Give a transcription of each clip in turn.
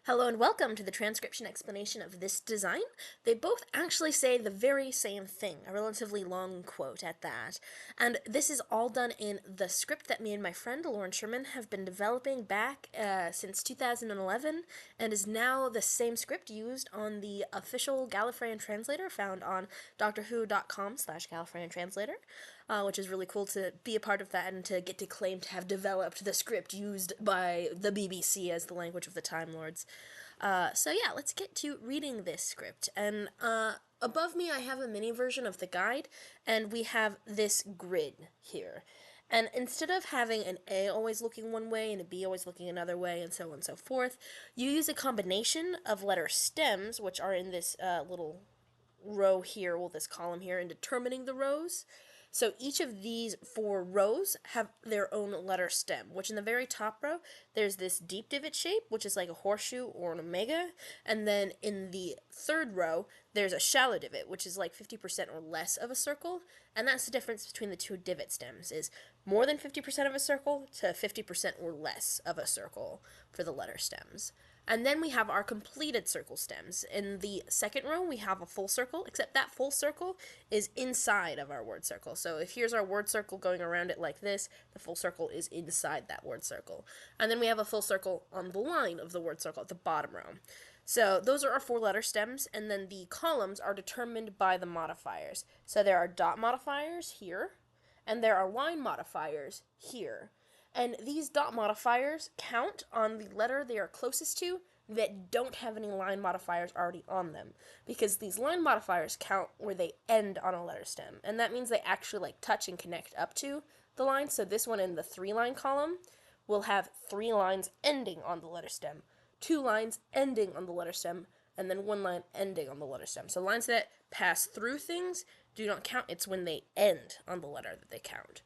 Hello and welcome to the transcription explanation of this design. They both actually say the very same thing, a relatively long quote at that. And this is all done in the script that me and my friend Lauren Sherman have been developing back since 2011 and is now the same script used on the official Gallifreyan translator found on doctorwho.com/Gallifreyan translator. Which is really cool to be a part of that and to get to claim to have developed the script used by the BBC as the language of the Time Lords. So yeah, let's get to reading this script. And above me I have a mini version of the guide, and we have this grid here. And instead of having an A always looking one way and a B always looking another way and so on and so forth, you use a combination of letter stems, which are in this little row here, well, this column here, in determining the rows. So each of these 4 rows have their own letter stem, which in the very top row, there's this deep divot shape, which is like a horseshoe or an omega, and then in the 3rd row, there's a shallow divot, which is like 50% or less of a circle, and that's the difference between the 2 divot stems, is more than 50% of a circle to 50% or less of a circle for the letter stems. And then we have our completed circle stems. In the 2nd row, we have a full circle, except that full circle is inside of our word circle. So if here's our word circle going around it like this, the full circle is inside that word circle. And then we have a full circle on the line of the word circle at the bottom row. So those are our 4 letter stems, and then the columns are determined by the modifiers. So there are dot modifiers here, and there are line modifiers here. And these dot modifiers count on the letter they are closest to that don't have any line modifiers already on them, because these line modifiers count where they end on a letter stem, and that means they actually like touch and connect up to the line. So this one in the 3-line column will have 3 lines ending on the letter stem, 2 lines ending on the letter stem, and then 1 line ending on the letter stem. So lines that pass through things do not count. It's when they end on the letter that they count.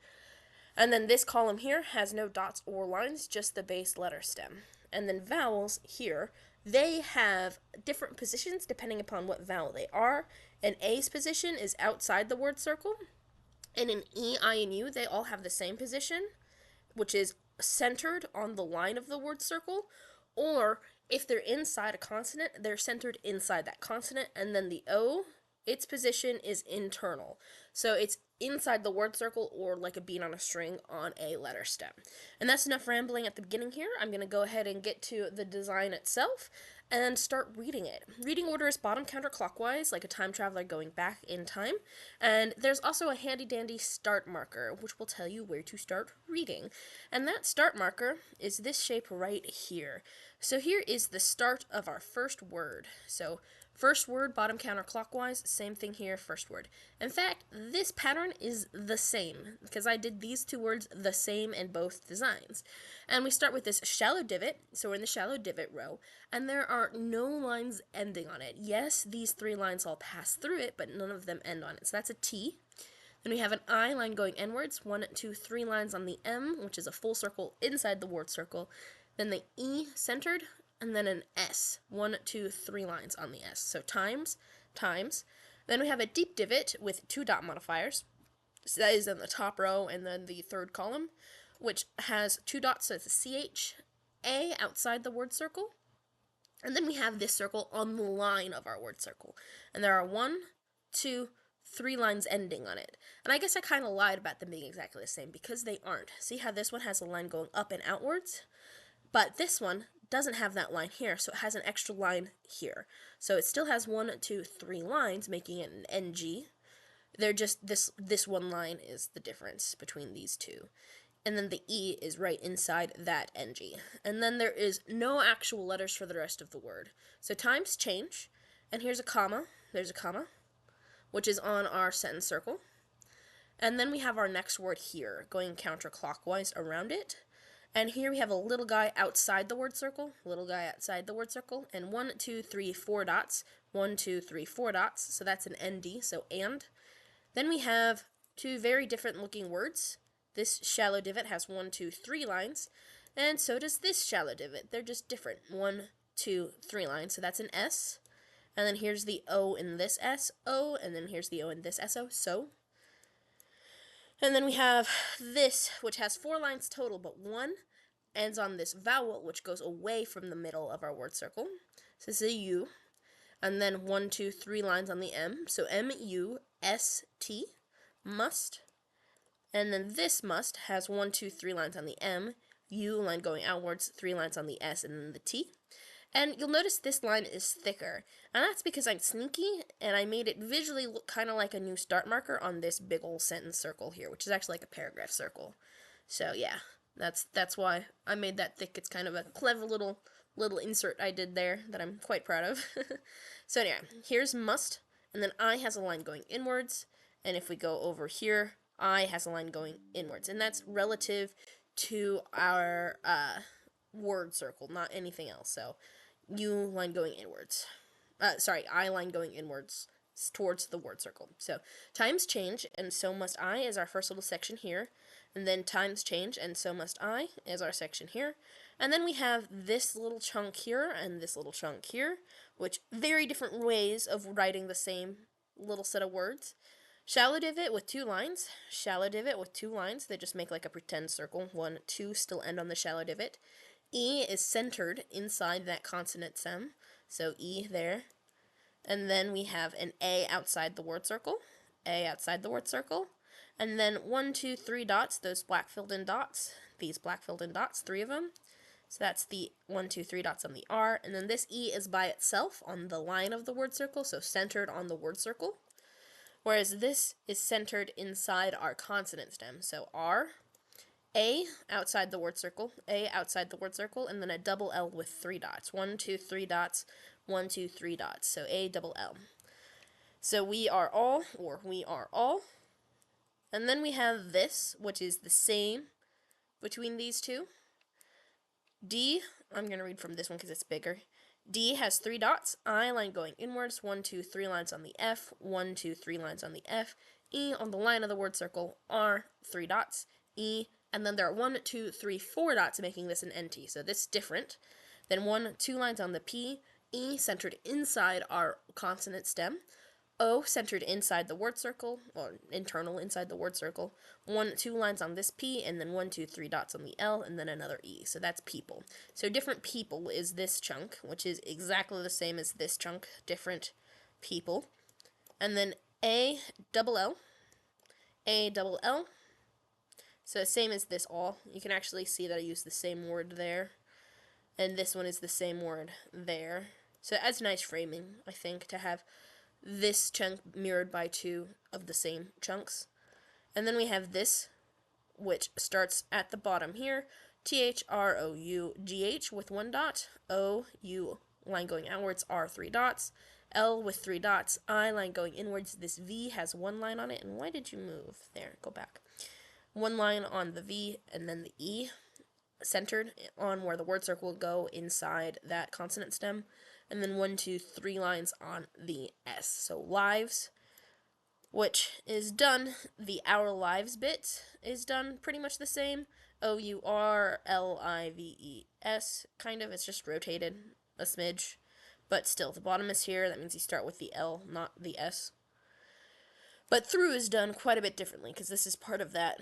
And then this column here has no dots or lines, just the base letter stem. And then vowels here, they have different positions depending upon what vowel they are. An A's position is outside the word circle, and an E, I, and U, they all have the same position, which is centered on the line of the word circle, or if they're inside a consonant, they're centered inside that consonant, and then the O, its position is internal. So it's inside the word circle or like a bead on a string on a letter stem. And that's enough rambling at the beginning here. I'm going to go ahead and get to the design itself and start reading it. Reading order is bottom counterclockwise, like a time traveler going back in time. And there's also a handy dandy start marker, which will tell you where to start reading. And that start marker is this shape right here. So here is the start of our first word. So first word, bottom counterclockwise, same thing here, first word. In fact, this pattern is the same, because I did these 2 words the same in both designs. And we start with this shallow divot, so we're in the shallow divot row, and there are no lines ending on it. Yes, these 3 lines all pass through it, but none of them end on it, so that's a T. Then we have an I line going inwards, 1, 2, 3 lines on the M, which is a full circle inside the word circle. Then the E centered, and then an S, 1, 2, 3 lines on the S. So times, times. Then we have a deep divot with 2 dot modifiers. So that is in the top row and then the 3rd column, which has 2 dots, so it's a CH, A outside the word circle. And then we have this circle on the line of our word circle. And there are 1, 2, 3 lines ending on it. And I guess I kind of lied about them being exactly the same, because they aren't. See how this one has a line going up and outwards? But this one doesn't have that line here, so it has an extra line here. So it still has 1, 2, 3 lines, making it an NG. They're just, this 1 line is the difference between these 2. And then the E is right inside that NG. And then there is no actual letters for the rest of the word. So times change, and here's a comma, there's a comma, which is on our sentence circle. And then we have our next word here, going counterclockwise around it. And here we have a little guy outside the word circle, little guy outside the word circle, and 1, 2, 3, 4 dots, 1, 2, 3, 4 dots, so that's an ND, so and. Then we have 2 very different looking words. This shallow divot has 1, 2, 3 lines, and so does this shallow divot. They're just different, 1, 2, 3 lines, so that's an S. And then here's the O in this S, O, and then here's the O in this SO, so. And then we have this, which has 4 lines total, but 1 ends on this vowel, which goes away from the middle of our word circle. So this is a U. And then 1, 2, 3 lines on the M. So M-U-S-T, must. And then this must has 1, 2, 3 lines on the M, U line going outwards, 3 lines on the S, and then the T. And you'll notice this line is thicker, and that's because I'm sneaky, and I made it visually look kind of like a new start marker on this big old sentence circle here, which is actually like a paragraph circle. So yeah, that's why I made that thick. It's kind of a clever little insert I did there that I'm quite proud of. So anyway, here's must, and then I has a line going inwards, and if we go over here, I has a line going inwards, and that's relative to our word circle, not anything else. So U line going inwards. I line going inwards towards the word circle. So times change, and so must I is our first little section here. And then times change, and so must I is our section here. And then we have this little chunk here and this little chunk here, which very different ways of writing the same little set of words. Shallow divot with 2 lines, shallow divot with 2 lines. They just make like a pretend circle. 1, 2 still end on the shallow divot. E is centered inside that consonant stem, so E there. And then we have an A outside the word circle, A outside the word circle. And then 1, 2, 3 dots, those black filled in dots, these black filled in dots, 3 of them. So that's the 1, 2, 3 dots on the R. And then this E is by itself on the line of the word circle, so centered on the word circle. Whereas this is centered inside our consonant stem, so R, A outside the word circle, A outside the word circle, and then a double L with 3 dots. 1, 2, 3 dots, 1, 2, 3 dots. So A double L. So we are all, or we are all. And then we have this, which is the same between these two. D, I'm going to read from this one because it's bigger. D has 3 dots, I line going inwards, 1, 2, 3 lines on the F, 1, 2, 3 lines on the F, E on the line of the word circle, R, 3 dots, E, and then there are 1, 2, 3, 4 dots making this an NT, so this is different. Then 1, 2 lines on the P, E centered inside our consonant stem, O centered inside the word circle, or internal inside the word circle, 1, 2 lines on this P, and then 1, 2, 3 dots on the L, and then another E. So that's people. So different people is this chunk, which is exactly the same as this chunk, different people. And then A double L, A double L. So same as this all. You can actually see that I use the same word there, and this one is the same word there. So it adds nice framing, I think, to have this chunk mirrored by 2 of the same chunks. And then we have this, which starts at the bottom here, THROUGH with 1 dot, OU line going outwards, R 3 dots, L with 3 dots, I line going inwards. This V has 1 line on it, and why did you move? There, go back. 1 line on the V, and then the E, centered on where the word circle will go inside that consonant stem. And then 1, 2, 3 lines on the S. So lives, which is done, the our lives bit is done pretty much the same. OURLIVES, kind of, it's just rotated a smidge. But still, the bottom is here, that means you start with the L, not the S. But through is done quite a bit differently, because this is part of that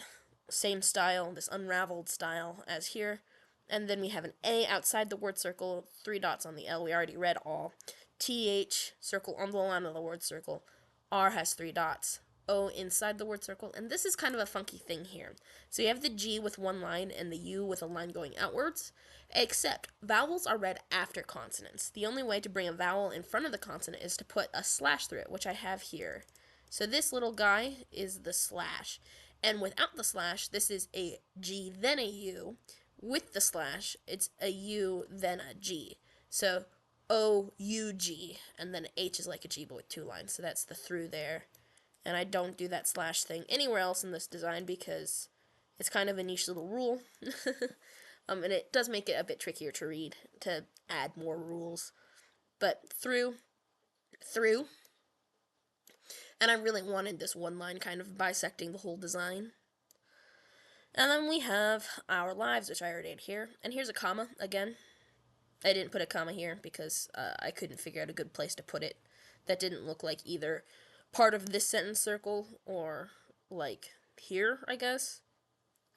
same style, this unraveled style as here. And then we have an A outside the word circle, 3 dots on the L. We already read all. TH, circle on the line of the word circle. R has 3 dots. O inside the word circle. And this is kind of a funky thing here. So you have the G with 1 line and the U with a line going outwards. Except vowels are read after consonants. The only way to bring a vowel in front of the consonant is to put a slash through it, which I have here. So this little guy is the slash. And without the slash, this is a G, then a U. With the slash, it's a U, then a G. So, O-U-G, and then H is like a G, but with 2 lines. So that's the through there. And I don't do that slash thing anywhere else in this design because it's kind of a niche little rule. And it does make it a bit trickier to read, to add more rules. But through. And I really wanted this 1 line kind of bisecting the whole design. And then we have our lives, which I already had here. And here's a comma, again. I didn't put a comma here because I couldn't figure out a good place to put it. That didn't look like either part of this sentence circle or, like, here, I guess.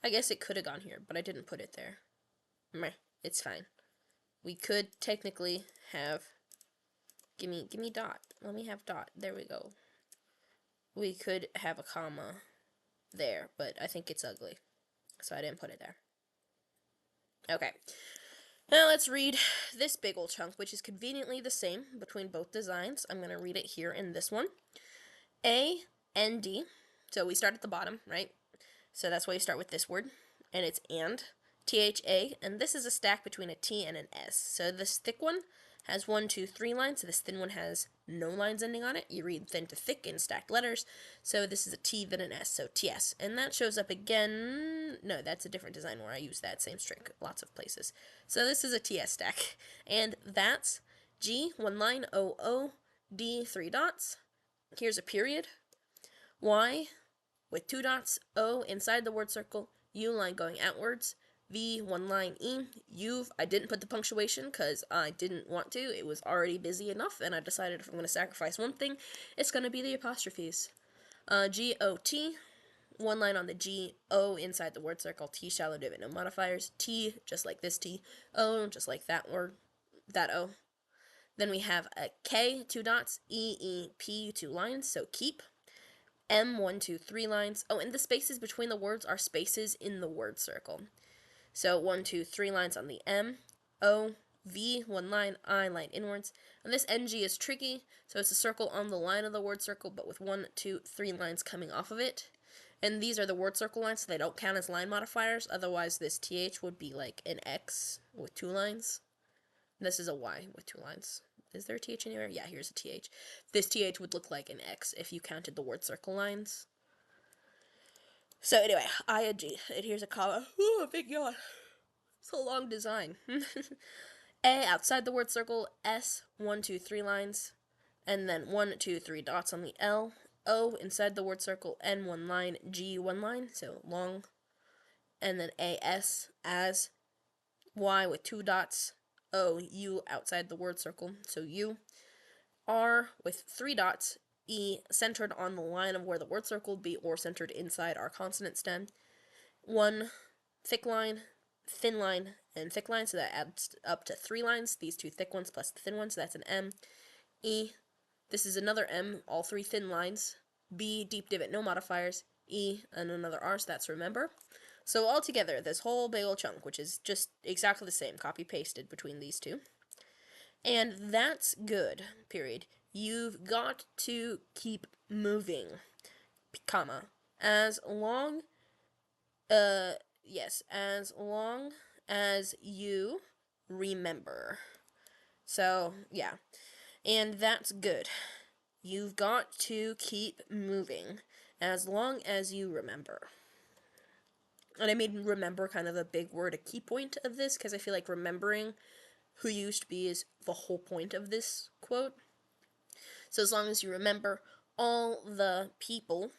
I guess it could have gone here, but I didn't put it there. Meh, it's fine. We could technically have, give me dot. Let me have dot. There we go. We could have a comma there, but I think it's ugly, so I didn't put it there. Okay. Now let's read this big old chunk, which is conveniently the same between both designs. I'm going to read it here in this one. A, N, D. So we start at the bottom, right? So that's why you start with this word. And it's and. T-H-A. And this is a stack between a T and an S. So this thick one has 1, 2, 3 lines. So this thin one has no lines ending on it. You read thin to thick in stacked letters. So this is a T, then an S. So TS. And that shows up again. No, that's a different design where I use that same string lots of places. So this is a TS stack. And that's G, 1 line, O, O, D, 3 dots. Here's a period. Y with 2 dots. O inside the word circle. U line going outwards. V, 1 line, E, U. I didn't put the punctuation because I didn't want to. It was already busy enough, and I decided if I'm going to sacrifice one thing, it's going to be the apostrophes. G, O, T. 1 line on the G. O inside the word circle. T, shallow divot, no modifiers. T, just like this T. O, just like that word, that O. Then we have a K, 2 dots. E, E, P, 2 lines, so keep. M, 1, 2, 3 lines. Oh, and the spaces between the words are spaces in the word circle. So 1, 2, 3 lines on the M, O, V, 1 line, I, line inwards. And this NG is tricky, so it's a circle on the line of the word circle, but with 1, 2, 3 lines coming off of it. And these are the word circle lines, so they don't count as line modifiers. Otherwise, this TH would be like an X with 2 lines. This is a Y with 2 lines. Is there a TH anywhere? Yeah, here's a TH. This TH would look like an X if you counted the word circle lines. So anyway, I and G. And here's a comma. Ooh, a big yawn. It's a long design. A outside the word circle. S, 1, 2, 3 lines. And then 1, 2, 3 dots on the L. O inside the word circle. N, 1 line. G, 1 line. So long. And then A, S, as. Y with 2 dots. O, U outside the word circle. So U. R with 3 dots. E centered on the line of where the word circle would be, or centered inside our consonant stem. 1 thick line, thin line, and thick line, so that adds up to 3 lines. These 2 thick ones plus the thin one, so that's an M. E, this is another M, all 3 thin lines. B, deep divot, no modifiers. E, and another R, so that's remember. So altogether, this whole big old chunk, which is just exactly the same, copy-pasted between these two. And that's good, period. You've got to keep moving, comma, as long as you remember. So, yeah. And that's good. You've got to keep moving as long as you remember. And I made remember kind of a big word, a key point of this, because I feel like remembering who you used to be is the whole point of this quote. So as long as you remember all the people,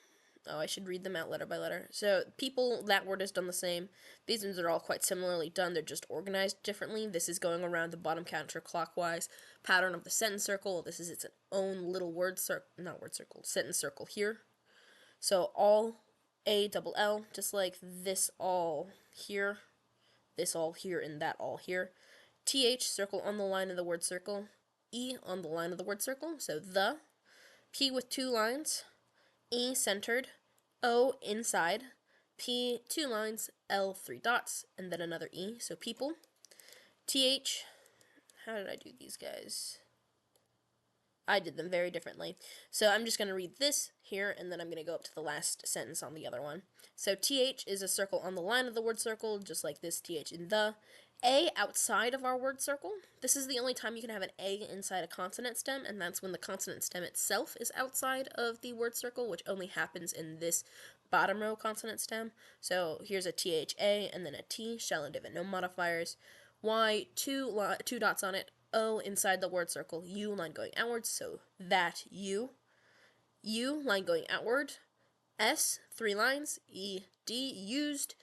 oh, I should read them out letter by letter. So people, that word is done the same. These ones are all quite similarly done. They're just organized differently. This is going around the bottom counterclockwise pattern of the sentence circle. This is its own little sentence circle here. So all A double L, just like this all here, and that all here. TH, circle on the line of the word circle. E on the line of the word circle, so the. P with 2 lines. E centered. O inside. P 2 lines. L 3 dots, and then another E, so people. TH, how did I do these guys? I did them very differently. So I'm just going to read this here, and then I'm going to go up to the last sentence on the other one. So TH is a circle on the line of the word circle, just like this TH in the. A outside of our word circle. This is the only time you can have an A inside a consonant stem, and that's when the consonant stem itself is outside of the word circle, which only happens in this bottom row consonant stem. So here's a THA, and then a T, shallow divot, no modifiers. Y, 2 dots on it. O inside the word circle. U, line going outwards, so that U. U, line going outward. S, 3 lines. E, D, used.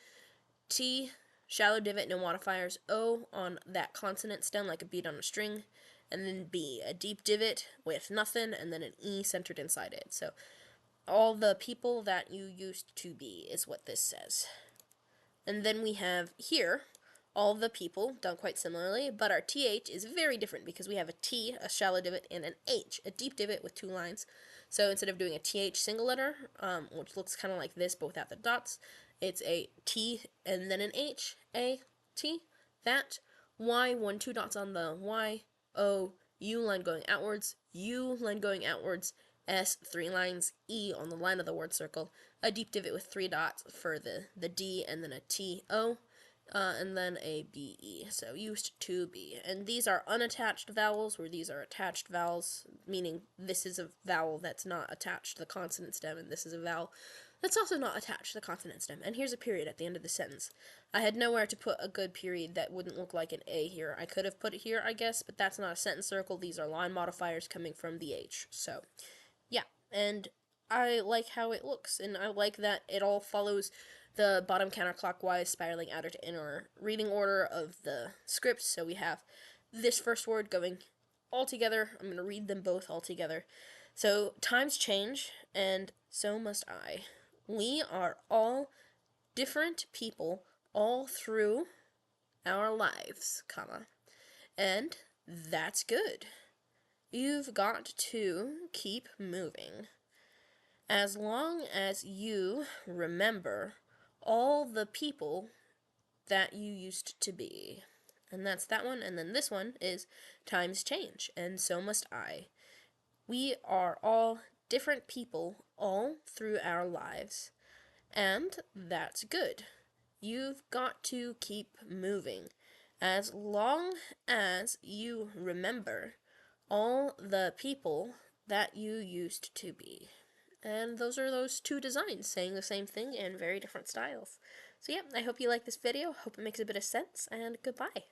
T, shallow divot, no modifiers. O on that consonant stem like a bead on a string. And then B, a deep divot with nothing, and then an E centered inside it. So all the people that you used to be is what this says. And then we have here all the people, done quite similarly, but our TH is very different because we have a T, a shallow divot, and an H, a deep divot with 2 lines. So instead of doing a TH single letter, which looks kind of like this but without the dots, it's a T and then an H, A, T, that, Y, 1, 2 dots on the Y, O, U line going outwards, U line going outwards, S, 3 lines, E on the line of the word circle, a deep divot with 3 dots for the D, and then a T, O, and then a BE, so used to be. And these are unattached vowels, where these are attached vowels, meaning this is a vowel that's not attached to the consonant stem, and this is a vowel that's also not attached to the consonant stem. And here's a period at the end of the sentence. I had nowhere to put a good period that wouldn't look like an A here. I could have put it here, I guess, but that's not a sentence circle. These are line modifiers coming from the H. So, yeah, and I like how it looks, and I like that it all follows the bottom counterclockwise spiraling outer to inner reading order of the script. So we have this first word going all together. I'm going to read them both all together. So, times change, and so must I. We are all different people all through our lives, comma, and that's good. You've got to keep moving. As long as you remember all the people that you used to be. And that's that one. And then this one is times change, and so must I. We are all different people all through our lives. And that's good. You've got to keep moving. As long as you remember all the people that you used to be. And those are those 2 designs saying the same thing in very different styles. So yeah, I hope you like this video. Hope it makes a bit of sense, and goodbye.